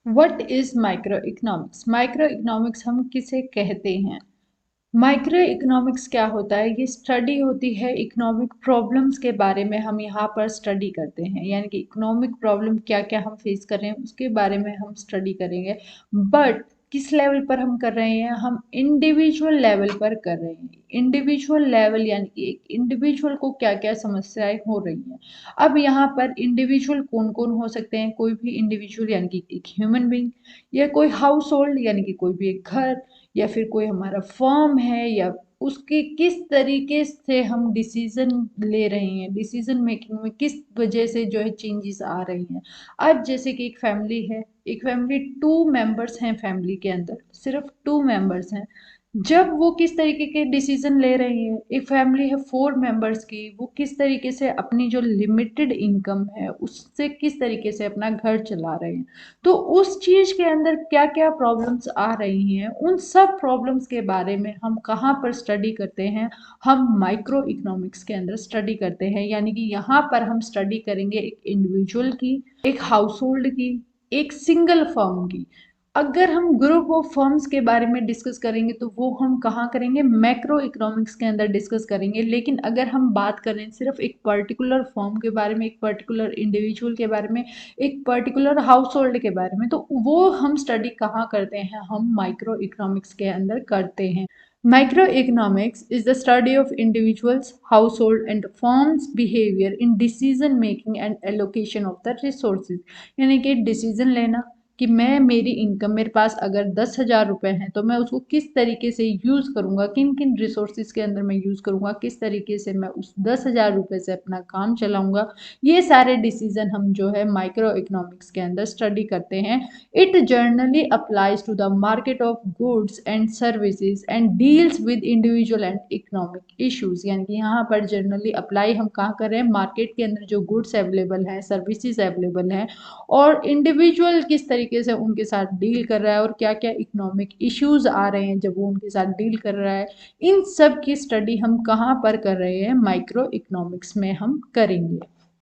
What is micro economics? Micro economics हम किसे कहते हैं? माइक्रो इकोनॉमिक्स क्या होता है? ये स्टडी होती है इकोनॉमिक प्रॉब्लम्स के बारे में। हम यहाँ पर स्टडी करते हैं, यानी कि इकोनॉमिक प्रॉब्लम क्या क्या हम फेस कर रहे हैं उसके बारे में हम स्टडी करेंगे। बट किस लेवल पर हम कर रहे हैं? हम इंडिविजुअल लेवल पर कर रहे हैं। इंडिविजुअल लेवल यानी कि एक इंडिविजुअल को क्या क्या समस्याएं हो रही हैं। अब यहाँ पर इंडिविजुअल कौन कौन हो सकते हैं? कोई भी इंडिविजुअल यानी कि एक ह्यूमन बींग, या कोई हाउस होल्ड यानी कि कोई भी एक घर, या फिर कोई हमारा फर्म है, या उसके किस तरीके से हम डिसीजन ले रहे हैं, डिसीजन मेकिंग में किस वजह से जो है चेंजेस आ रही हैं। अब जैसे कि एक फैमिली है, एक फैमिली 2 मेंबर्स हैं, फैमिली के अंदर सिर्फ 2 मेंबर्स हैं। जब वो किस तरीके के डिसीजन ले रही है, एक फैमिली है 4 मेंबर्स की, वो किस तरीके से अपनी जो लिमिटेड इनकम है उससे किस तरीके से अपना घर चला रहे हैं, तो उस चीज के अंदर क्या क्या प्रॉब्लम्स आ रही हैं, उन सब प्रॉब्लम्स के बारे में हम कहाँ पर स्टडी करते हैं? हम माइक्रो इकोनॉमिक्स के अंदर स्टडी करते हैं। यानी कि यहाँ पर हम स्टडी करेंगे एक इंडिविजुअल की, एक हाउस होल्ड की, एक सिंगल फर्म की। अगर हम ग्रुप ऑफ फर्म्स के बारे में डिस्कस करेंगे तो वो हम कहाँ करेंगे? मैक्रो इकोनॉमिक्स के अंदर डिस्कस करेंगे। लेकिन अगर हम बात करें सिर्फ एक पर्टिकुलर फर्म के बारे में, एक पर्टिकुलर इंडिविजुअल के बारे में, एक पर्टिकुलर हाउस होल्ड के बारे में, तो वो हम स्टडी कहाँ करते हैं? हम माइक्रो इकोनॉमिक्स के अंदर करते हैं। Microeconomics is the study of individuals, household and firms behavior in decision making and allocation of the resources। यानी कि डिसीजन लेना कि मैं, मेरी इनकम, मेरे पास अगर 10,000 रुपये हैं तो मैं उसको किस तरीके से यूज़ करूँगा, किन किन रिसोर्सेज के अंदर मैं यूज़ करूँगा, किस तरीके से मैं उस 10,000 रुपये से अपना काम चलाऊँगा। ये सारे डिसीजन हम जो है माइक्रो इकोनॉमिक्स के अंदर स्टडी करते हैं। It generally applies to the market of goods and services and deals with individual and economic issues। यानी कि यहाँ पर जनरली अप्लाई हम कहाँ कर रहे हैं? मार्केट के अंदर जो गुड्स अवेलेबल हैं, सर्विसेज अवेलेबल हैं, और इंडिविजुअल किस तरीके से उनके साथ डील कर रहा है और क्या क्या इकोनॉमिक इश्यूज आ रहे हैं जब वो उनके साथ डील कर रहा है। इन सब की स्टडी हम कहाँ पर कर रहे हैं? माइक्रो इकोनॉमिक्स में हम करेंगे।